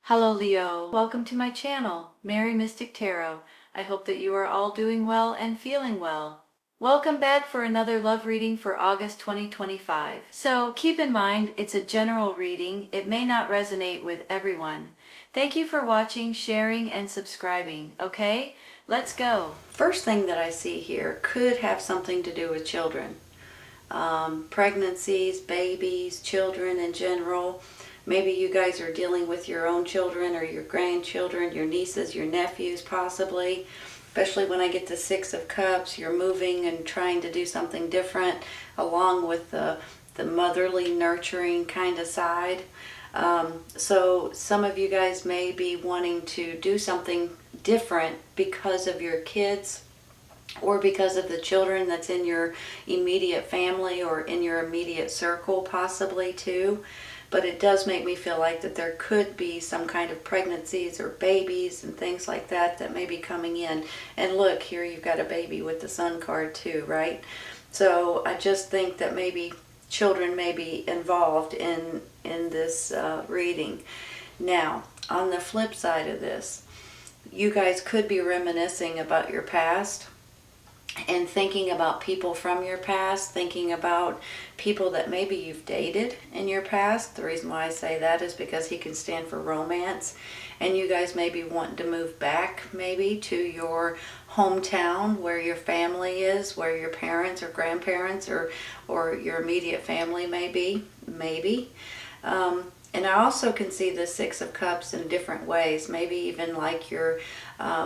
Hello Leo, welcome to my channel, Mary Mystic Tarot. I hope that you are all doing well and feeling well. Welcome back for another love reading for August 2025. So keep in mind, it's a general reading. It may not resonate with everyone. Thank you for watching, sharing, and subscribing. Okay, let's go. First thing that I see here could have something to do with children. Pregnancies, babies, children in general. Maybe you guys are dealing with your own children or your grandchildren, your nieces, your nephews possibly. Especially when I get to Six of Cups, you're moving and trying to do something different along with the motherly, nurturing kind of side. So some of you guys may be wanting to do something different because of your kids or because of the children that's in your immediate family or in your immediate circle possibly too. But it does make me feel like that there could be some kind of pregnancies or babies and things like that that may be coming in. And look, here you've got a baby with the Sun card too, right? So I just think that maybe children may be involved in this reading. Now, on the flip side of this, you guys could be reminiscing about your past and thinking about people from your past, thinking about people that maybe you've dated in your past. The reason why I say that is because he can stand for romance, and you guys maybe want to move back maybe to your hometown where your family is, where your parents or grandparents or your immediate family may be, maybe. And I also can see the Six of Cups in different ways. Maybe even like you're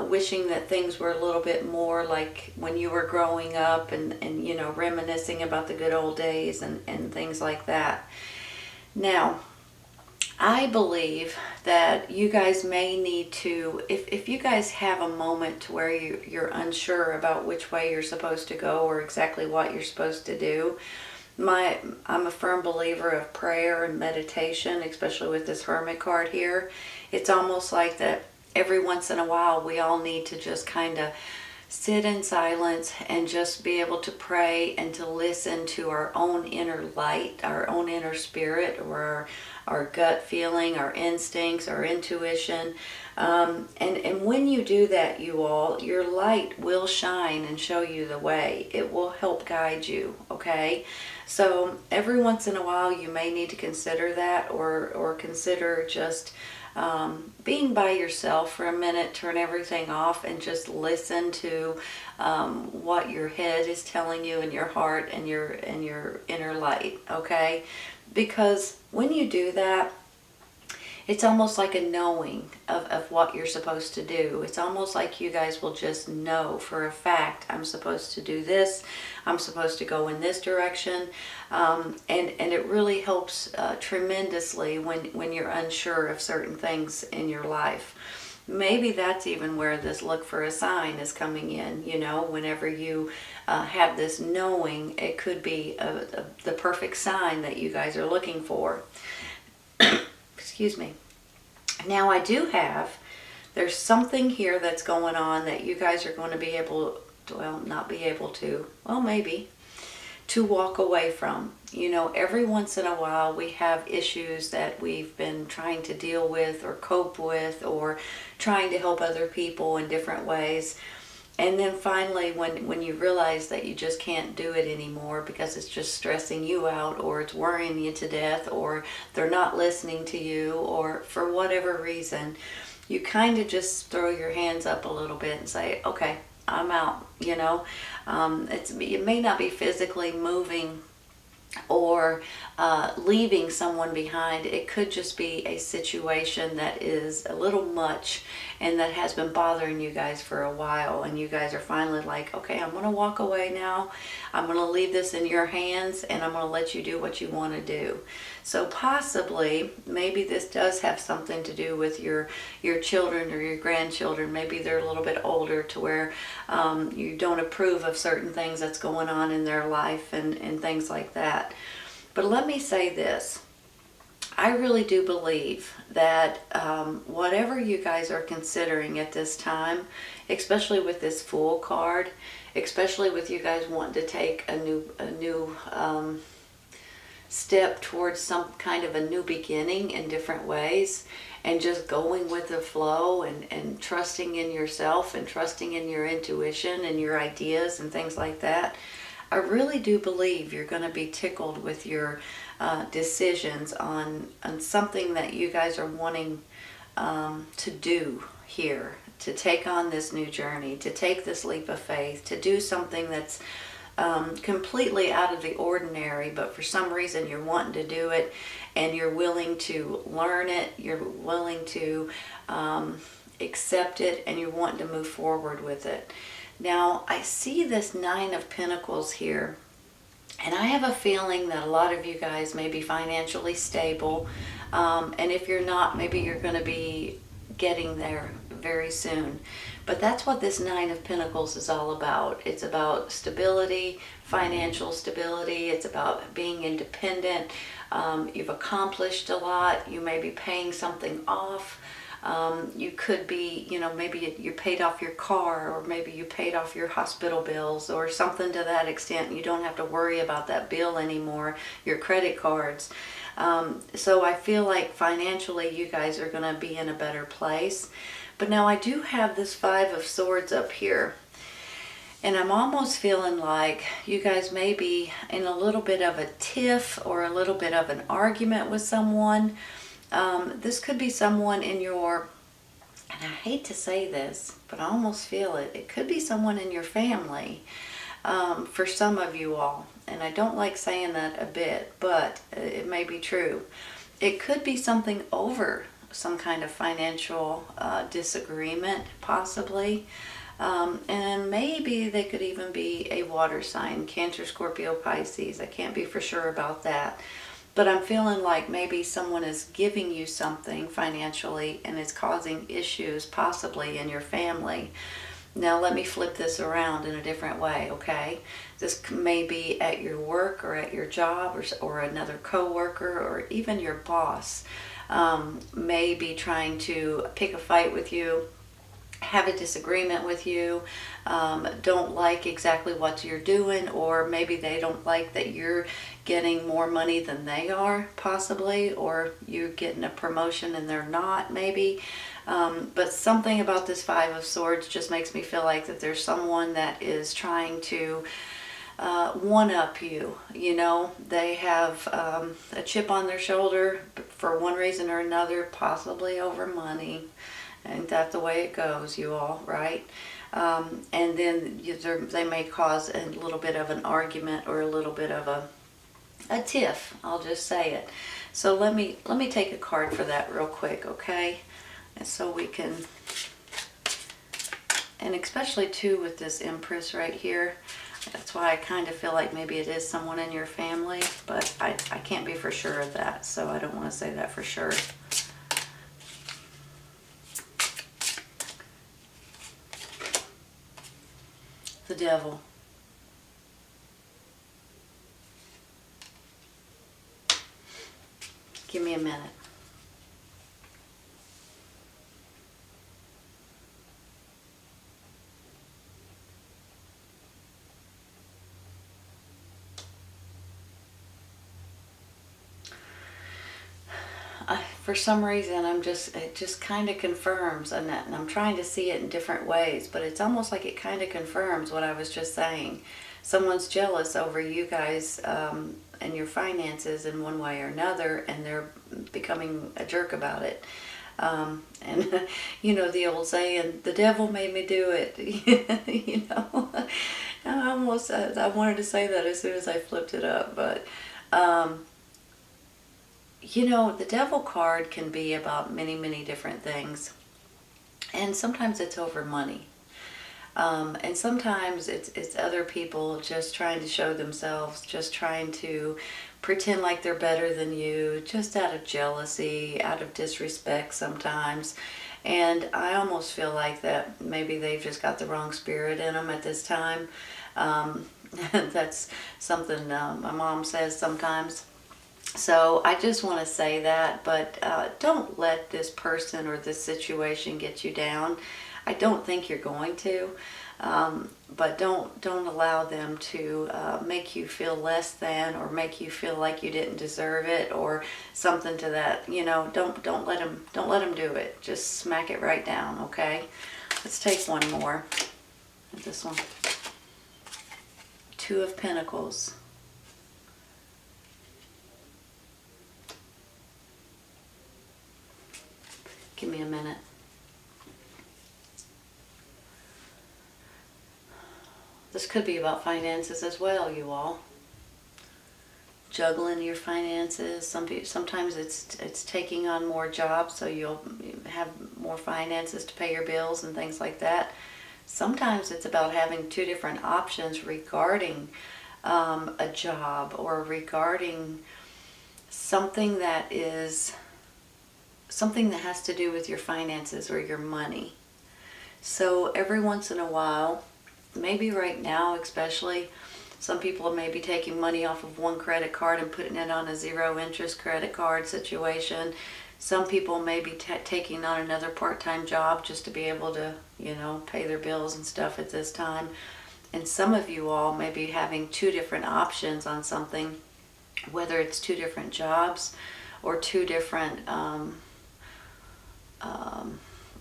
wishing that things were a little bit more like when you were growing up and you know, reminiscing about the good old days and things like that. Now, I believe that you guys may need to, if you guys have a moment to where you're unsure about which way you're supposed to go or exactly what you're supposed to do, I'm a firm believer of prayer and meditation, especially with this Hermit card here. It's almost like that every once in a while we all need to just kind of sit in silence and just be able to pray and to listen to our own inner light, our own inner spirit, or our gut feeling, our instincts, our intuition. And when you do that, you all, your light will shine and show you the way. It will help guide you, okay? So every once in a while you may need to consider that or consider just being by yourself for a minute, turn everything off and just listen to what your head is telling you and your heart and your inner light, okay? Because when you do that, it's almost like a knowing of what you're supposed to do. It's almost like you guys will just know for a fact, I'm supposed to do this, I'm supposed to go in this direction. And it really helps tremendously when you're unsure of certain things in your life. Maybe that's even where this look for a sign is coming in, you know, whenever you have this knowing, it could be the perfect sign that you guys are looking for. Excuse me. Now I do have, there's something here that's going on that you guys are going to be able to, well, not be able to, well, maybe, to walk away from. You know, every once in a while we have issues that we've been trying to deal with or cope with or trying to help other people in different ways. And then finally, when you realize that you just can't do it anymore because it's just stressing you out or it's worrying you to death or they're not listening to you or for whatever reason, you kind of just throw your hands up a little bit and say, okay, I'm out, you know. It may not be physically moving or leaving someone behind. It could just be a situation that is a little much and that has been bothering you guys for a while, and you guys are finally like, okay, I'm going to walk away now. I'm going to leave this in your hands and I'm going to let you do what you want to do. So possibly, maybe this does have something to do with your children or your grandchildren. Maybe they're a little bit older to where you don't approve of certain things that's going on in their life and things like that. But let me say this. I really do believe that whatever you guys are considering at this time, especially with this Fool card, especially with you guys wanting to take a new step towards some kind of a new beginning in different ways, and just going with the flow, and trusting in yourself and trusting in your intuition and your ideas and things like that. I really do believe you're going to be tickled with your decisions on something that you guys are wanting to do here, to take on this new journey, to take this leap of faith, to do something that's completely out of the ordinary, but for some reason you're wanting to do it, and you're willing to learn it, you're willing to accept it, and you're wanting to move forward with it. Now, I see this Nine of Pentacles here, and I have a feeling that a lot of you guys may be financially stable, and if you're not, maybe you're going to be getting there very soon. But that's what this Nine of Pentacles is all about. It's about stability, financial stability. It's about being independent. You've accomplished a lot. You may be paying something off. You could be, maybe you paid off your car, or maybe you paid off your hospital bills or something to that extent. You don't have to worry about that bill anymore, your credit cards. So I feel like financially you guys are going to be in a better place. But now I do have this Five of Swords up here. And I'm almost feeling like you guys may be in a little bit of a tiff or a little bit of an argument with someone. This could be someone in your, and I hate to say this, but I almost feel it. It could be someone in your family, for some of you all. And I don't like saying that a bit, but it may be true. It could be something over some kind of financial disagreement, possibly. And maybe they could even be a water sign, Cancer, Scorpio, Pisces. I can't be for sure about that. But I'm feeling like maybe someone is giving you something financially and it's causing issues possibly in your family. Now let me flip this around in a different way, okay? This may be at your work or at your job, or another coworker, or even your boss may be trying to pick a fight with you, have a disagreement with you, don't like exactly what you're doing, or maybe they don't like that you're getting more money than they are, possibly, or you're getting a promotion and they're not, maybe. But something about this Five of Swords just makes me feel like that there's someone that is trying to one-up you. They have a chip on their shoulder for one reason or another, possibly over money. Ain't that the way it goes, you all, right? And then they may cause a little bit of an argument or a little bit of a tiff, I'll just say it. So let me take a card for that real quick, okay? And so we can, and especially too with this Empress right here, that's why I kind of feel like maybe it is someone in your family, but I can't be for sure of that, so I don't want to say that for sure. The Devil. Give me a minute. For some reason, it just kind of confirms, and I'm trying to see it in different ways, but it's almost like it kind of confirms what I was just saying. Someone's jealous over you guys and your finances in one way or another, and they're becoming a jerk about it. And the old saying, the devil made me do it. I wanted to say that as soon as I flipped it up, but the Devil card can be about many, many different things. And sometimes it's over money. And sometimes it's other people just trying to show themselves, just trying to pretend like they're better than you, just out of jealousy, out of disrespect sometimes. And I almost feel like that maybe they've just got the wrong spirit in them at this time. That's something my mom says sometimes. So I just want to say that, but don't let this person or this situation get you down. I don't think you're going to, but don't allow them to make you feel less than, or make you feel like you didn't deserve it, or something to that. You know, don't let them do it. Just smack it right down. Okay. Let's take one more. This one. Two of Pentacles. Give me a minute. This could be about finances as well, you all. Juggling your finances. Sometimes it's taking on more jobs, so you'll have more finances to pay your bills and things like that. Sometimes it's about having two different options regarding a job, or regarding something that has to do with your finances or your money. So every once in a while, maybe right now especially, some people may be taking money off of one credit card and putting it on a zero interest credit card situation. Some people may be taking on another part-time job just to be able to, you know, pay their bills and stuff at this time. And some of you all may be having two different options on something, whether it's two different jobs or two different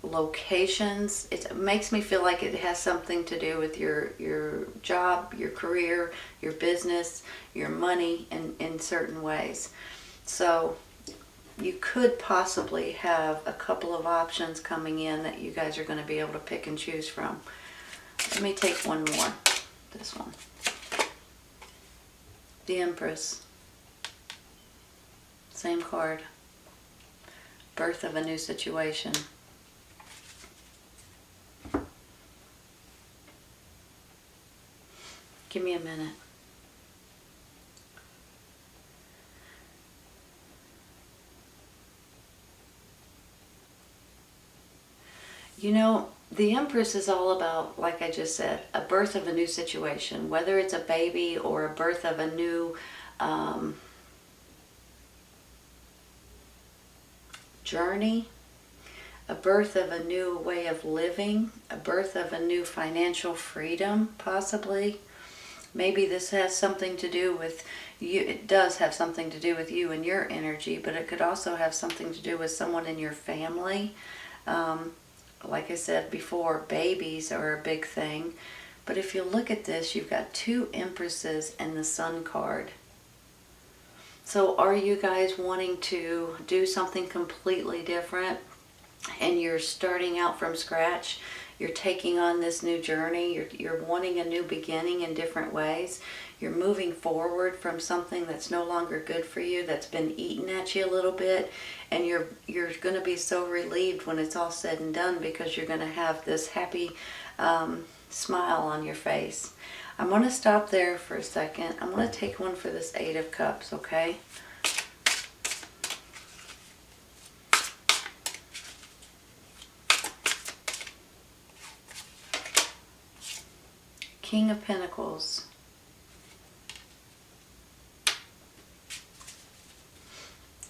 locations. It makes me feel like it has something to do with your job, your career, your business, your money in certain ways. So you could possibly have a couple of options coming in that you guys are going to be able to pick and choose from. Let me take one more. This one. The Empress. Same card. Birth of a new situation. Give me a minute. You know, the Empress is all about, like I just said, a birth of a new situation, whether it's a baby or a birth of a new journey, a birth of a new way of living, a birth of a new financial freedom, possibly. Maybe this has something to do with you. It does have something to do with you and your energy, but it could also have something to do with someone in your family. Like I said before, babies are a big thing. But if you look at this, you've got two Empresses and the Sun card. So are you guys wanting to do something completely different, and you're starting out from scratch? You're taking on this new journey. You're wanting a new beginning in different ways. You're moving forward from something that's no longer good for you, that's been eating at you a little bit, and you're going to be so relieved when it's all said and done, because you're going to have this happy smile on your face. I'm going to stop there for a second. I'm going to take one for this Eight of Cups, okay? King of Pentacles.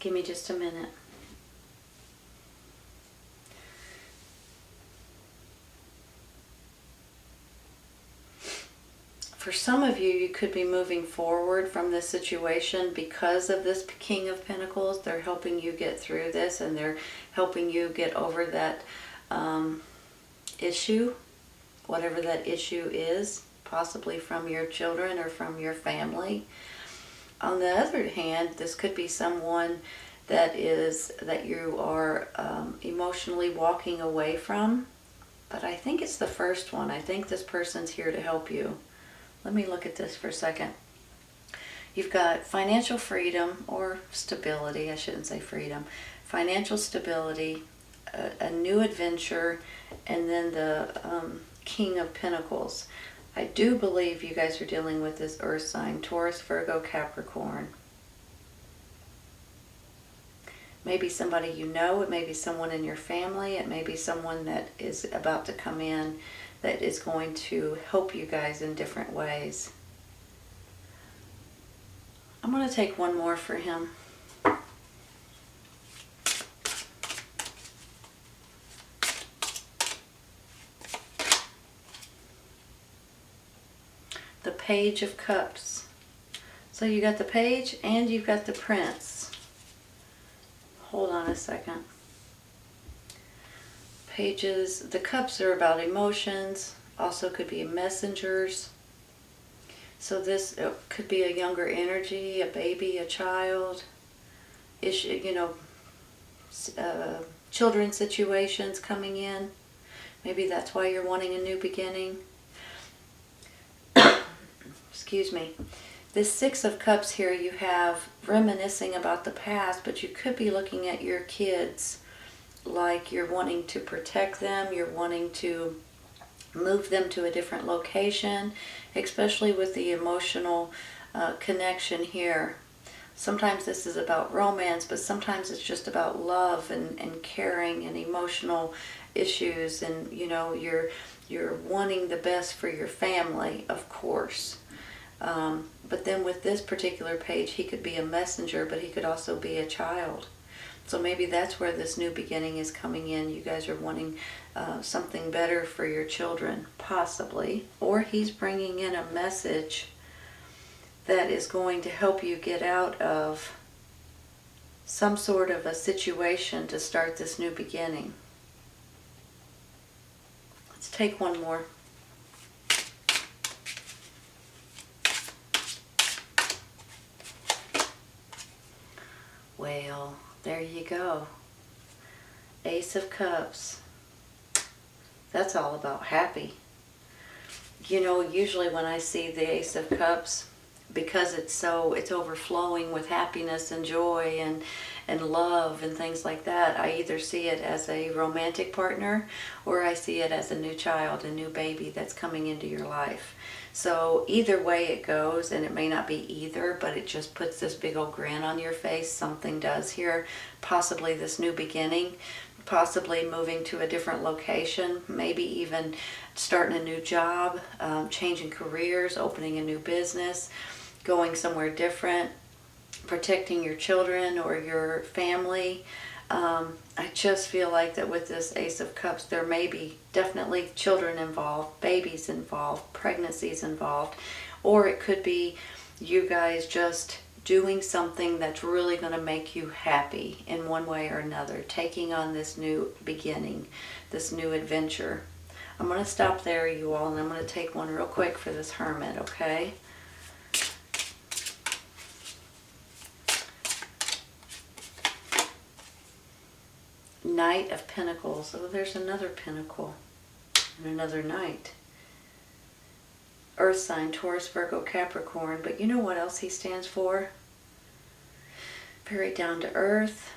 Give me just a minute. For some of you, you could be moving forward from this situation because of this King of Pentacles. They're helping you get through this, and they're helping you get over that issue, whatever that issue is, possibly from your children or from your family. On the other hand, this could be someone that you are emotionally walking away from. But I think it's the first one. I think this person's here to help you. Let me look at this for a second. You've got financial freedom, or stability, I shouldn't say freedom. Financial stability, a new adventure, and then the King of Pentacles. I do believe you guys are dealing with this earth sign, Taurus, Virgo, Capricorn. Maybe somebody you know, it may be someone in your family, it may be someone that is about to come in that is going to help you guys in different ways. I'm going to take one more for him. The Page of Cups. So you got the Page and you've got the Prince. Hold on a second. Pages, the cups are about emotions, also could be messengers. So this could be a younger energy, a baby, a child, children situations coming in. Maybe that's why you're wanting a new beginning. Excuse me. This Six of Cups here, you have reminiscing about the past, but you could be looking at your kids like you're wanting to protect them, you're wanting to move them to a different location, especially with the emotional connection here. Sometimes this is about romance, but sometimes it's just about love and caring and emotional issues, and you're wanting the best for your family, of course. But then with this particular page, he could be a messenger, but he could also be a child. So maybe that's where this new beginning is coming in. You guys are wanting something better for your children, possibly. Or he's bringing in a message that is going to help you get out of some sort of a situation to start this new beginning. Let's take one more. Well, there you go. Ace of Cups. That's all about happy. Usually when I see the Ace of Cups, because it's overflowing with happiness and joy and love and things like that, I either see it as a romantic partner or I see it as a new child, a new baby that's coming into your life. So either way it goes, and it may not be either, but it just puts this big old grin on your face. Something does here. Possibly this new beginning, possibly moving to a different location, maybe even starting a new job, changing careers, opening a new business, going somewhere different, protecting your children or your family. I just feel like that with this Ace of Cups, there may be definitely children involved, babies involved, pregnancies involved, or it could be you guys just doing something that's really going to make you happy in one way or another, taking on this new beginning, this new adventure. I'm going to stop there, you all, and I'm going to take one real quick for this Hermit, okay? Knight of Pentacles. Oh, there's another Pentacle and another Knight. Earth sign, Taurus, Virgo, Capricorn. But you know what else he stands for? Very down to earth,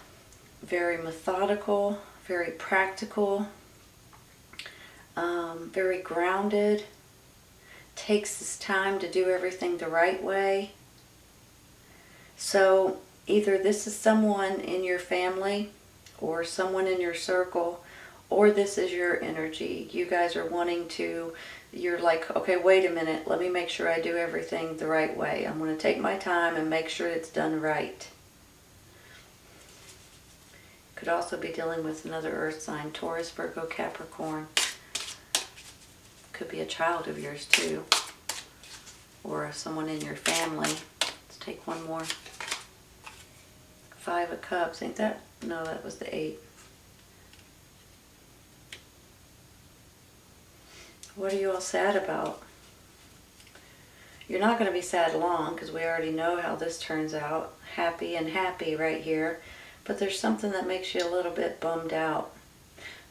very methodical, very practical, very grounded, takes his time to do everything the right way. So either this is someone in your family or someone in your circle, or this is your energy. You guys are wanting to, you're like, okay, wait a minute, let me make sure I do everything the right way. I'm going to take my time and make sure it's done right. Could also be dealing with another earth sign, Taurus, Virgo, Capricorn. Could be a child of yours too, or someone in your family. Let's take one more. Five of Cups, ain't that? No, that was the 8. What are you all sad about? You're not going to be sad long, because we already know how this turns out. Happy and happy right here. But there's something that makes you a little bit bummed out.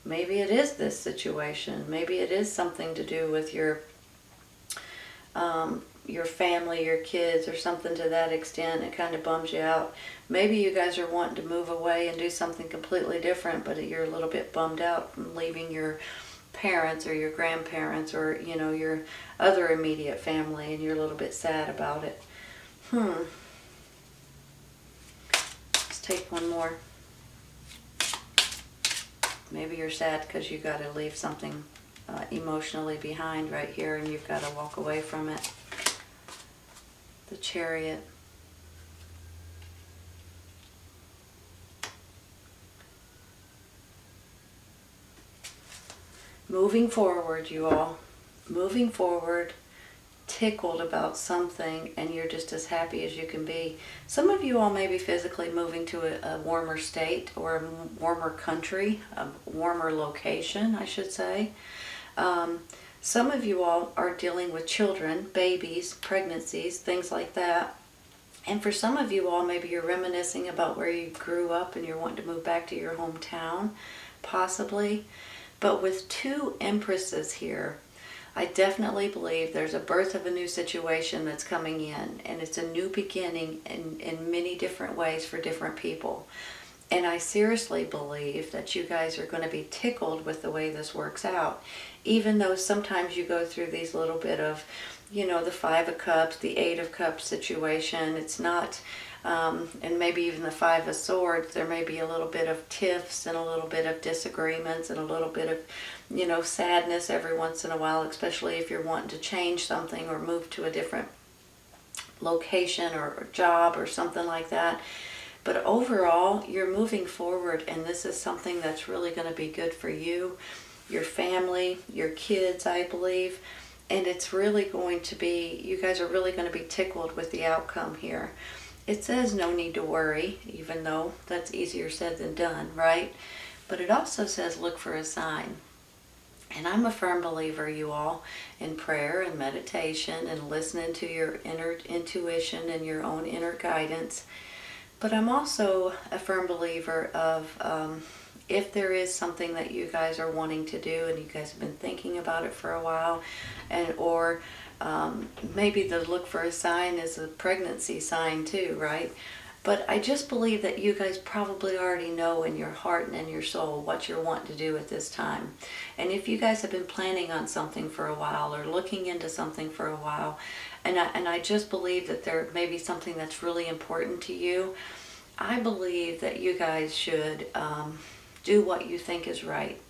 Maybe it is this situation. Maybe it is something to do with your family, your kids, or something to that extent. It kind of bums you out. Maybe you guys are wanting to move away and do something completely different, but you're a little bit bummed out from leaving your parents or your grandparents or, your other immediate family, and you're a little bit sad about it. Let's take one more. Maybe you're sad because you got to leave something emotionally behind right here, and you've got to walk away from it. The Chariot. Moving forward, you all. Moving forward, tickled about something, and you're just as happy as you can be. Some of you all may be physically moving to a warmer state or a warmer country, a warmer location, I should say. Some of you all are dealing with children, babies, pregnancies, things like that. And for some of you all, maybe you're reminiscing about where you grew up and you're wanting to move back to your hometown, possibly. But with two empresses here, I definitely believe there's a birth of a new situation that's coming in, and it's a new beginning in many different ways for different people. And I seriously believe that you guys are going to be tickled with the way this works out, even though sometimes you go through these little bit of, the Five of Cups, the Eight of Cups situation. It's not, and maybe even the Five of Swords, there may be a little bit of tiffs and a little bit of disagreements and a little bit of, sadness every once in a while, especially if you're wanting to change something or move to a different location or job or something like that. But overall, you're moving forward, and this is something that's really going to be good for you, your family, your kids, I believe. And it's really going to be, you guys are really going to be tickled with the outcome here. It says no need to worry, even though that's easier said than done, right? But it also says look for a sign. And I'm a firm believer, you all, in prayer and meditation and listening to your inner intuition and your own inner guidance. But I'm also a firm believer of if there is something that you guys are wanting to do and you guys have been thinking about it for a while, or maybe the look for a sign is a pregnancy sign too, right? But I just believe that you guys probably already know in your heart and in your soul what you're wanting to do at this time. And if you guys have been planning on something for a while or looking into something for a while, and I just believe that there may be something that's really important to you, I believe that you guys should do what you think is right.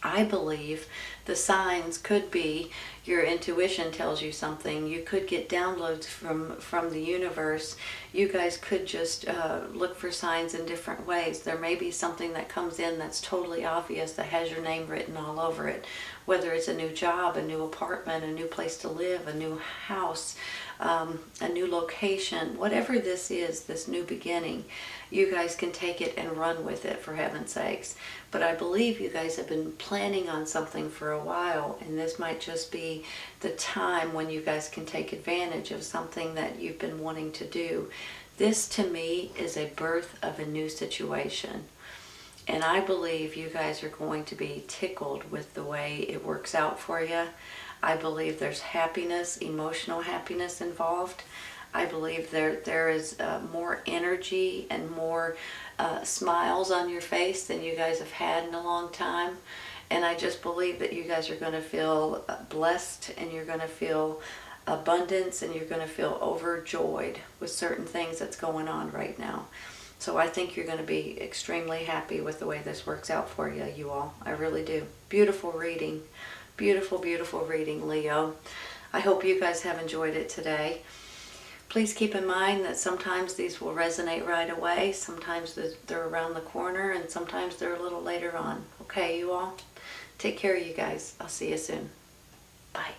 I believe the signs could be your intuition tells you something. You could get downloads from the universe. You guys could just look for signs in different ways. There may be something that comes in that's totally obvious that has your name written all over it. Whether it's a new job, a new apartment, a new place to live, a new house, a new location, whatever this is, this new beginning, you guys can take it and run with it, for heaven's sakes. But I believe you guys have been planning on something for a while, and this might just be the time when you guys can take advantage of something that you've been wanting to do. This, to me, is a birth of a new situation. And I believe you guys are going to be tickled with the way it works out for you. I believe there's happiness, emotional happiness involved. I believe there is more energy and more smiles on your face than you guys have had in a long time. And I just believe that you guys are going to feel blessed, and you're going to feel abundance, and you're going to feel overjoyed with certain things that's going on right now. So I think you're going to be extremely happy with the way this works out for you, you all. I really do. Beautiful reading. Beautiful, beautiful reading, Leo. I hope you guys have enjoyed it today. Please keep in mind that sometimes these will resonate right away. Sometimes they're around the corner, and sometimes they're a little later on. Okay, you all? Take care of you guys. I'll see you soon. Bye.